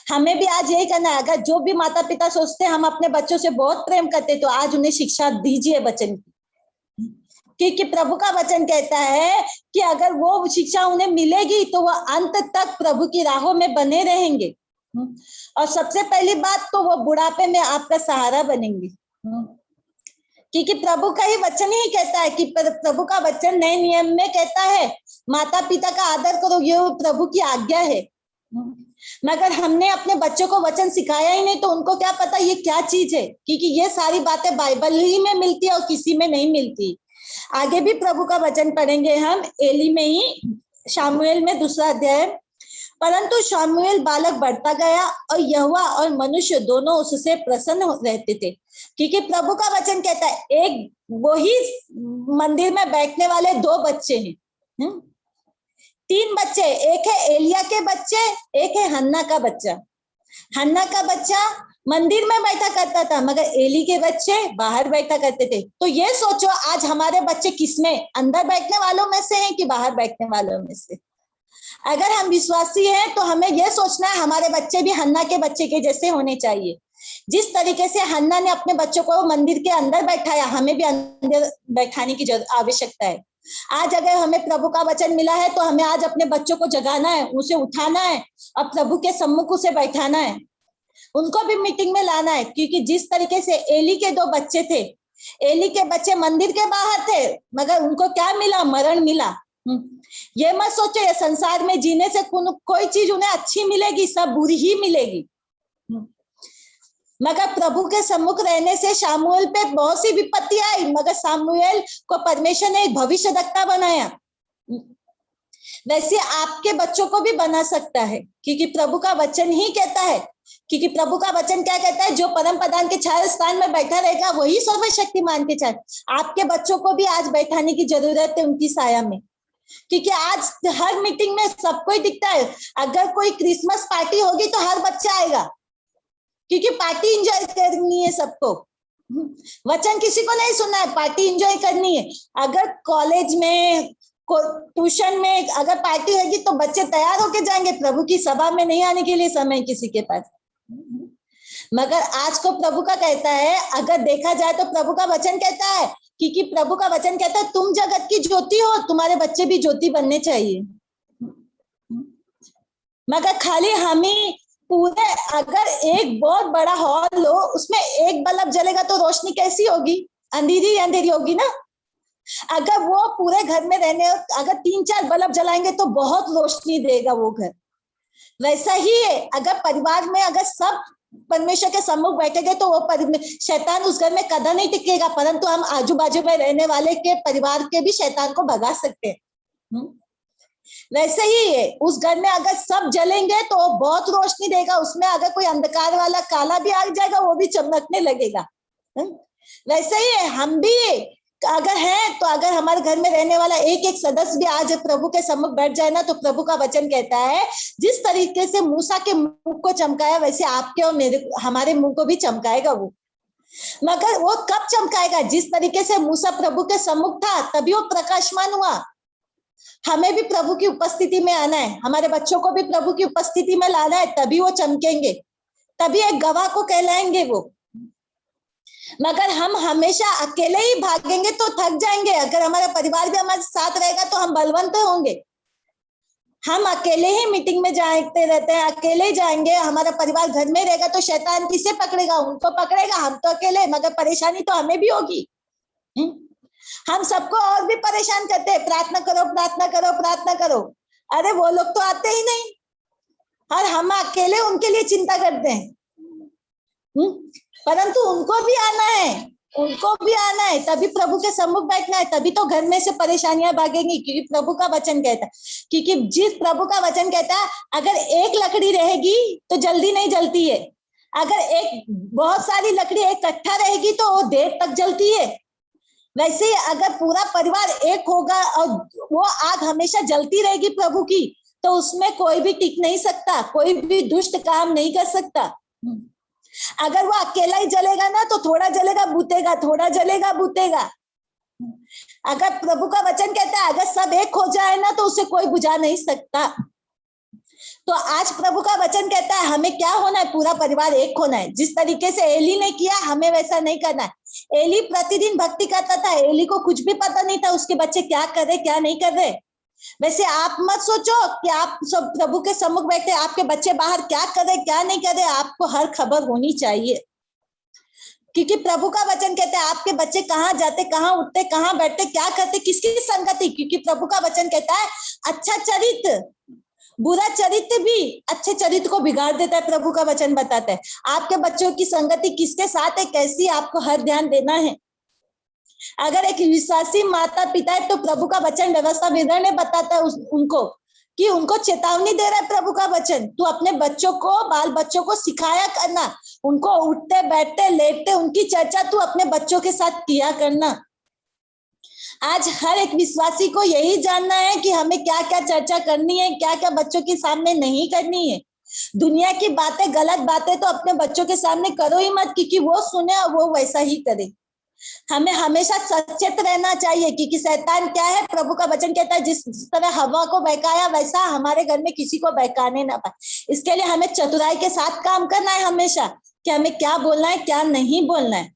हमें भी आज यही करना है। अगर जो भी माता पिता सोचते हैं हम अपने बच्चों से बहुत प्रेम करते, तो आज उन्हें शिक्षा दीजिए वचन की, क्योंकि प्रभु का वचन कहता है कि अगर वो शिक्षा उन्हें मिलेगी तो वो अंत तक प्रभु की राहों में बने रहेंगे। और सबसे पहली बात तो वो बुढ़ापे में आपका सहारा बनेंगे, क्योंकि प्रभु का ही वचन ही कहता है कि प्रभु का वचन नए नियम में कहता है माता पिता का आदर करो, ये प्रभु की आज्ञा है। मगर हमने अपने बच्चों को वचन सिखाया ही नहीं, तो उनको क्या पता ये क्या चीज है, क्योंकि ये सारी बातें बाइबल ही में मिलती है और किसी में नहीं मिलती। आगे भी प्रभु का वचन पढ़ेंगे हम एली में ही, शामुएल में 2 अध्याय। परंतु शामुएल बालक बढ़ता गया और यहोवा और मनुष्य दोनों उससे प्रसन्न रहते थे, क्योंकि प्रभु का वचन कहता है एक वही मंदिर में बैठने वाले 2 बच्चे हैं, 3 बच्चे, एक है एलिया के बच्चे, एक है हन्ना का बच्चा। हन्ना का बच्चा मंदिर में बैठा करता था मगर एली के बच्चे बाहर बैठा करते थे। तो ये सोचो आज हमारे बच्चे किसमें, अंदर बैठने वालों में से हैं कि बाहर बैठने वालों में से। अगर हम विश्वासी हैं तो हमें यह सोचना है हमारे बच्चे भी हन्ना के बच्चे के जैसे होने चाहिए। जिस तरीके से हन्ना ने अपने बच्चों को मंदिर के अंदर बैठाया, हमें भी अंदर बैठाने की आवश्यकता है। आज अगर हमें प्रभु का वचन मिला है तो हमें आज अपने बच्चों को जगाना है, उसे उठाना है और प्रभु के सम्मुख उसे बैठाना है, उनको भी मीटिंग में लाना है। क्योंकि जिस तरीके से एली के 2 बच्चे थे, एली के बच्चे मंदिर के बाहर थे मगर उनको क्या मिला, मरण मिला। ये मत सोचो ये संसार में जीने से कोई चीज उन्हें अच्छी मिलेगी, सब बुरी ही मिलेगी। मगर प्रभु के सम्मुख रहने से शामुएल पे बहुत सी विपत्ति आई, मगर शामुएल को परमेश्वर ने एक भविष्यद्वक्ता बनाया। वैसे आपके बच्चों को भी बना सकता है, क्योंकि प्रभु का वचन ही कहता है, क्योंकि प्रभु का वचन क्या कहता है, जो परम प्रधान के छाया स्थान में बैठा रहेगा वही सर्वशक्तिमान के छाया। आपके बच्चों को भी आज बैठाने की जरूरत है उनकी साया में, क्योंकि आज हर मीटिंग में सबको ही दिखता है। अगर कोई क्रिसमस पार्टी होगी तो हर बच्चा आएगा, क्योंकि पार्टी एंजॉय करनी है सबको। वचन किसी को नहीं सुनना है, पार्टी एंजॉय करनी है। अगर कॉलेज में, ट्यूशन में अगर पार्टी होगी तो बच्चे तैयार होके जाएंगे, प्रभु की सभा में नहीं आने के लिए समय किसी के पास। मगर आज को प्रभु का कहता है, अगर देखा जाए तो प्रभु का वचन कहता है, क्योंकि प्रभु का वचन कहता है तुम जगत की ज्योति हो, तुम्हारे बच्चे भी ज्योति बनने चाहिए। मगर खाली हम ही पूरे, अगर एक बहुत बड़ा हॉल हो उसमें एक बल्ब जलेगा तो रोशनी कैसी होगी, अंधेरी अंधेरी होगी ना। अगर वो पूरे घर में रहने, अगर 3-4 बल्ब जलाएंगे तो बहुत रोशनी देगा वो घर। वैसा ही है, अगर परिवार में अगर सब परमेश्वर के सम्मुख बैठेंगे तो वो शैतान उस घर में कदा नहीं टिकेगा, परंतु हम आजू बाजू में रहने वाले के परिवार के भी शैतान को भगा सकते हैं। वैसे ही है, उस घर में अगर सब जलेंगे तो वो बहुत रोशनी देगा, उसमें अगर कोई अंधकार वाला काला भी आ जाएगा वो भी चमकने लगेगा। वैसे ही है, हम भी अगर है तो अगर हमारे घर में रहने वाला एक एक सदस्य भी आज प्रभु के सम्मुख बैठ जाए ना, तो प्रभु का वचन कहता है जिस तरीके से मूसा के मुंह को चमकाया वैसे आपके और मेरे, हमारे मुंह को भी चमकाएगा वो। मगर वो कब चमकाएगा, जिस तरीके से मूसा प्रभु के सम्मुख था तभी वो प्रकाशमान हुआ। हमें भी प्रभु की उपस्थिति में आना है, हमारे बच्चों को भी प्रभु की उपस्थिति में लाना है, तभी वो चमकेंगे, तभी एक गवाह को कहलाएंगे वो। मगर हम हमेशा अकेले ही भागेंगे तो थक जाएंगे। अगर हमारा परिवार भी हमारे साथ रहेगा तो हम बलवंत होंगे। हम अकेले ही मीटिंग में जाते रहते हैं, अकेले ही जाएंगे, हमारा परिवार घर में रहेगा तो शैतान किसे पकड़ेगा, उनको पकड़ेगा। हम तो अकेले, मगर परेशानी तो हमें भी होगी। हम सबको और भी परेशान करते हैं, प्रार्थना करो प्रार्थना करो प्रार्थना करो। अरे वो लोग तो आते ही नहीं, और हम अकेले उनके लिए चिंता करते हैं। परंतु उनको भी आना है, उनको भी आना है, तभी प्रभु के सम्मुख बैठना है, तभी तो घर में से परेशानियां भागेंगी। क्योंकि प्रभु का वचन कहता है, क्योंकि जिस प्रभु का वचन कहता है अगर एक लकड़ी रहेगी तो जल्दी नहीं जलती है, अगर एक बहुत सारी लकड़ी इकट्ठा रहेगी तो वो देर तक जलती है। वैसे ही अगर पूरा परिवार एक होगा और वो आग हमेशा जलती रहेगी प्रभु की, तो उसमें कोई भी टिक नहीं सकता, कोई भी दुष्ट काम नहीं कर सकता। अगर वो अकेला ही जलेगा ना तो थोड़ा जलेगा बुतेगा, थोड़ा जलेगा बुतेगा। अगर प्रभु का वचन कहता है अगर सब एक हो जाए ना तो उसे कोई बुझा नहीं सकता। तो आज प्रभु का वचन कहता है हमें क्या होना है, पूरा परिवार एक होना है। जिस तरीके से एली ने किया हमें वैसा नहीं करना है। एली प्रतिदिन भक्ति करता था, एली को कुछ भी पता नहीं था उसके बच्चे क्या कर रहे क्या नहीं कर रहे। वैसे आप मत सोचो कि आप सब प्रभु के सम्मुख बैठे, आपके बच्चे बाहर क्या कर रहे क्या नहीं कर रहे, आपको हर खबर होनी चाहिए। क्योंकि प्रभु का वचन कहते हैं आपके बच्चे कहाँ जाते, कहाँ उठते, कहाँ बैठते, क्या करते, किसकी संगति। क्योंकि प्रभु का वचन कहता है अच्छा चरित्र बुरा चरित्र भी अच्छे चरित्र को बिगाड़ देता है। प्रभु का वचन बताता है आपके बच्चों की संगति किसके साथ है, कैसी, आपको हर ध्यान देना है। अगर एक विश्वासी माता पिता है तो प्रभु का वचन व्यवस्था विवरण ने बताता है उनको कि उनको चेतावनी दे रहा है प्रभु का वचन, तू अपने बच्चों को, बाल बच्चों को सिखाया करना, उनको उठते बैठते लेटते उनकी चर्चा तू अपने बच्चों के साथ किया करना। आज हर एक विश्वासी को यही जानना है कि हमें क्या क्या चर्चा करनी है, क्या क्या बच्चों के सामने नहीं करनी है। दुनिया की बातें, गलत बातें तो अपने बच्चों के सामने करो ही मत, क्योंकि वो सुने और वो वैसा ही करे। हमें हमेशा सचेत रहना चाहिए, क्योंकि शैतान क्या है, प्रभु का वचन कहता है जिस तरह हवा को बहकाया वैसा हमारे घर में किसी को बहकाने ना पाए। इसके लिए हमें चतुराई के साथ काम करना है हमेशा, कि हमें क्या बोलना है क्या नहीं बोलना है।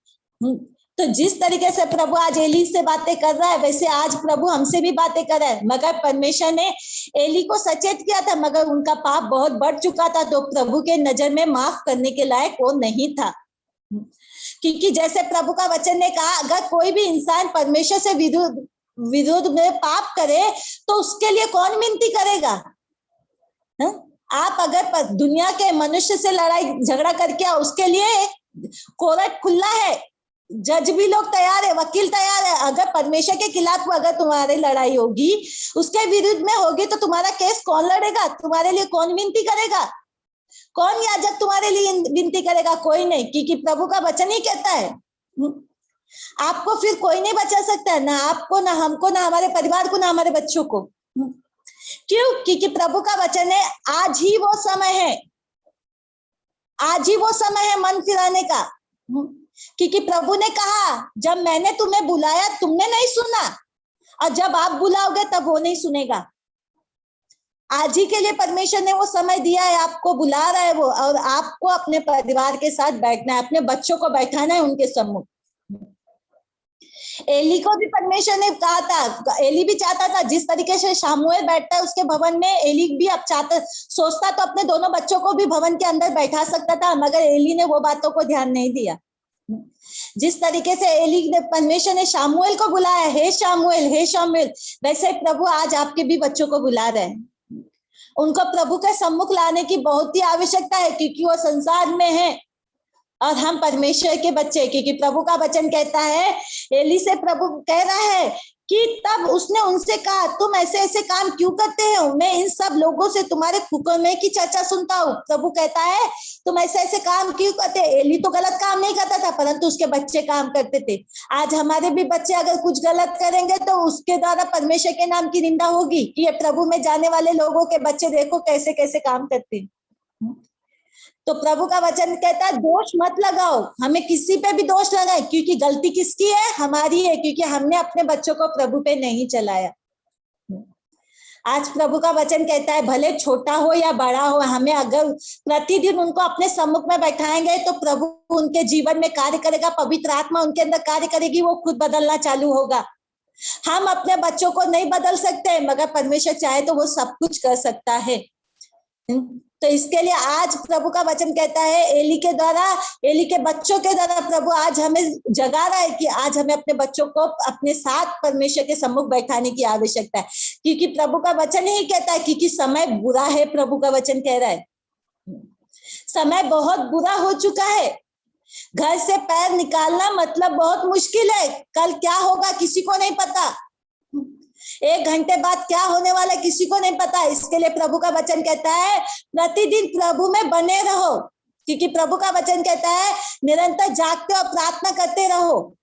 तो जिस तरीके से प्रभु आज एली से बातें कर रहा है वैसे आज प्रभु हमसे भी बातें कर रहा है। मगर परमेश्वर ने एली को सचेत किया था, मगर उनका पाप बहुत बढ़ चुका था, तो प्रभु के नजर में माफ करने के लायक वो नहीं था। क्योंकि जैसे प्रभु का वचन ने कहा अगर कोई भी इंसान परमेश्वर से विरुद्ध में पाप करे तो उसके लिए कौन विनती करेगा। आप अगर दुनिया के मनुष्य से लड़ाई झगड़ा करके आओ, उसके लिए कोर्ट खुला है, जज भी लोग तैयार है, वकील तैयार है। अगर परमेश्वर के खिलाफ अगर तुम्हारी लड़ाई होगी, उसके विरुद्ध में होगी, तो तुम्हारा केस कौन लड़ेगा, तुम्हारे लिए कौन विनती करेगा, कौन याजक तुम्हारे लिए विनती करेगा, कोई नहीं। क्योंकि प्रभु का वचन ही कहता है आपको फिर कोई नहीं बचा सकता है, ना आपको, ना हमको, ना हमारे परिवार को, ना हमारे बच्चों को। क्यों? क्योंकि प्रभु का वचन है आज ही वो समय है, आज ही वो समय है मन फिराने का। क्योंकि प्रभु ने कहा जब मैंने तुम्हें बुलाया तुमने नहीं सुना, और जब आप बुलाओगे तब वो नहीं सुनेगा। आज ही के लिए परमेश्वर ने वो समय दिया है, आपको बुला रहा है वो, और आपको अपने परिवार के साथ बैठना है, अपने बच्चों को बैठाना है उनके सम्मुख। एली को भी परमेश्वर ने कहा था, एली भी चाहता था जिस तरीके से शामुएल बैठता है उसके भवन में, एली भी अब सोचता तो अपने दोनों बच्चों को भी भवन के अंदर बैठा सकता था, मगर एली ने वो बातों को ध्यान नहीं दिया। जिस तरीके से एली ने, परमेश्वर ने शामुएल को बुलाया, हे शामुएल, हे शामुएल, वैसे प्रभु आज आपके भी बच्चों को बुला रहे हैं। उनको प्रभु के सम्मुख लाने की बहुत ही आवश्यकता है, क्योंकि वो संसार में है और हम परमेश्वर के बच्चे। क्योंकि प्रभु का वचन कहता है, एली से प्रभु कह रहा है कि तब उसने उनसे कहा तुम ऐसे ऐसे काम क्यों करते हो, मैं इन सब लोगों से तुम्हारे कुकर्मे की चर्चा सुनता हूँ। प्रभु कहता है तुम ऐसे ऐसे काम क्यों करते। एली तो गलत काम नहीं करता था, परंतु उसके बच्चे काम करते थे। आज हमारे भी बच्चे अगर कुछ गलत करेंगे तो उसके द्वारा परमेश्वर के नाम की निंदा होगी कि ये प्रभु में जाने वाले लोगों के बच्चे देखो कैसे कैसे काम करते हैं। तो प्रभु का वचन कहता है दोष मत लगाओ, हमें किसी पे भी दोष लगाए, क्योंकि गलती किसकी है, हमारी है, क्योंकि हमने अपने बच्चों को प्रभु पे नहीं चलाया। आज प्रभु का वचन कहता है भले छोटा हो या बड़ा हो, हमें अगर प्रतिदिन उनको अपने सम्मुख में बैठाएंगे तो प्रभु उनके जीवन में कार्य करेगा, पवित्र आत्मा उनके अंदर कार्य करेगी, वो खुद बदलना चालू होगा। हम अपने बच्चों को नहीं बदल सकते, मगर परमेश्वर चाहे तो वो सब कुछ कर सकता है। तो इसके लिए आज प्रभु का वचन कहता है एली के द्वारा, एली के बच्चों के द्वारा प्रभु आज हमें जगा रहा है कि आज हमें अपने बच्चों को अपने साथ परमेश्वर के सम्मुख बैठाने की आवश्यकता है। क्योंकि प्रभु का वचन ही कहता है, क्योंकि समय बुरा है, प्रभु का वचन कह रहा है। समय बहुत बुरा हो चुका है। घर से पैर निकालना मतलब बहुत मुश्किल है। कल क्या होगा किसी को नहीं पता। 1 घंटे बाद क्या होने वाला है किसी को नहीं पता। इसके लिए प्रभु का वचन कहता है प्रतिदिन प्रभु में बने रहो, क्योंकि प्रभु का वचन कहता है निरंतर जागते और प्रार्थना करते रहो।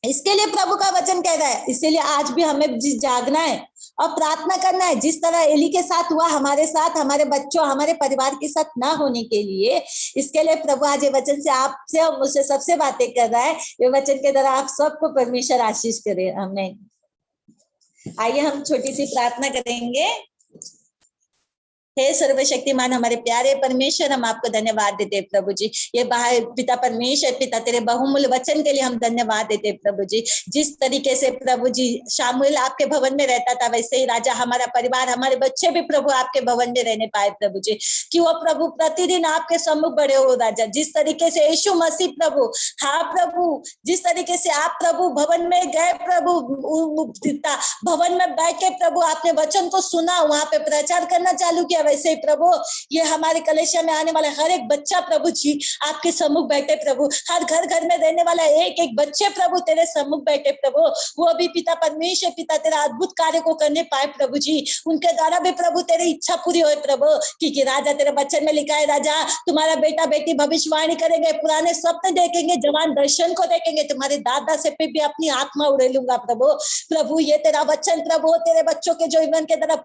इसके लिए प्रभु का वचन कह रहा है। इसीलिए आज भी हमें जागना है और प्रार्थना करना है। जिस तरह एली के साथ हुआ हमारे साथ, हमारे बच्चों, हमारे परिवार के साथ ना होने के लिए, इसके लिए प्रभु आज ये वचन से आपसे और मुझसे सबसे बातें कर रहा है। ये वचन के द्वारा आप सबको परमेश्वर आशीष करे। आमीन। आइए हम छोटी सी प्रार्थना करेंगे। हे सर्वशक्तिमान हमारे प्यारे परमेश्वर, हम आपको धन्यवाद देते हैं प्रभु जी। ये पिता परमेश्वर, पिता तेरे बहुमूल्य वचन के लिए हम धन्यवाद देते हैं प्रभु जी। जिस तरीके से प्रभु जी शामुएल आपके भवन में रहता था, वैसे ही राजा हमारा परिवार, हमारे बच्चे भी प्रभु आपके भवन में रहने पाए प्रभु जी। कि वो प्रभु प्रतिदिन आपके सम्मुख बड़े हो राजा। जिस तरीके से यीशु मसीह प्रभु, हाँ प्रभु, जिस तरीके से आप प्रभु भवन में गए प्रभु, भवन में बैठ के प्रभु आपने वचन को सुना, वहां पे प्रचार करना चालू किया, वैसे ही प्रभु ये हमारे कलेशिया में आने वाला हर एक बच्चा प्रभु जी आपके सम्मुख बैठे प्रभु। हर घर घर में रहने वाला एक एक बच्चे प्रभु तेरे सम्मुख बैठे प्रभु। वो भी पिता परमेश्वर, पिता तेरा अद्भुत कार्य को करने पाए प्रभु जी। उनके द्वारा भी प्रभु तेरी इच्छा पूरी हो प्रभु। क्योंकि राजा तेरे वचन में लिखा है राजा, तुम्हारा बेटा बेटी भविष्यवाणी करेंगे, पुराने स्वप्न देखेंगे, जवान दर्शन को देखेंगे, तुम्हारे दादा से भी अपनी आत्मा उड़ेलूंगा प्रभु। प्रभु ये तेरा वचन प्रभु तेरे बच्चों के जो ईमान के द्वारा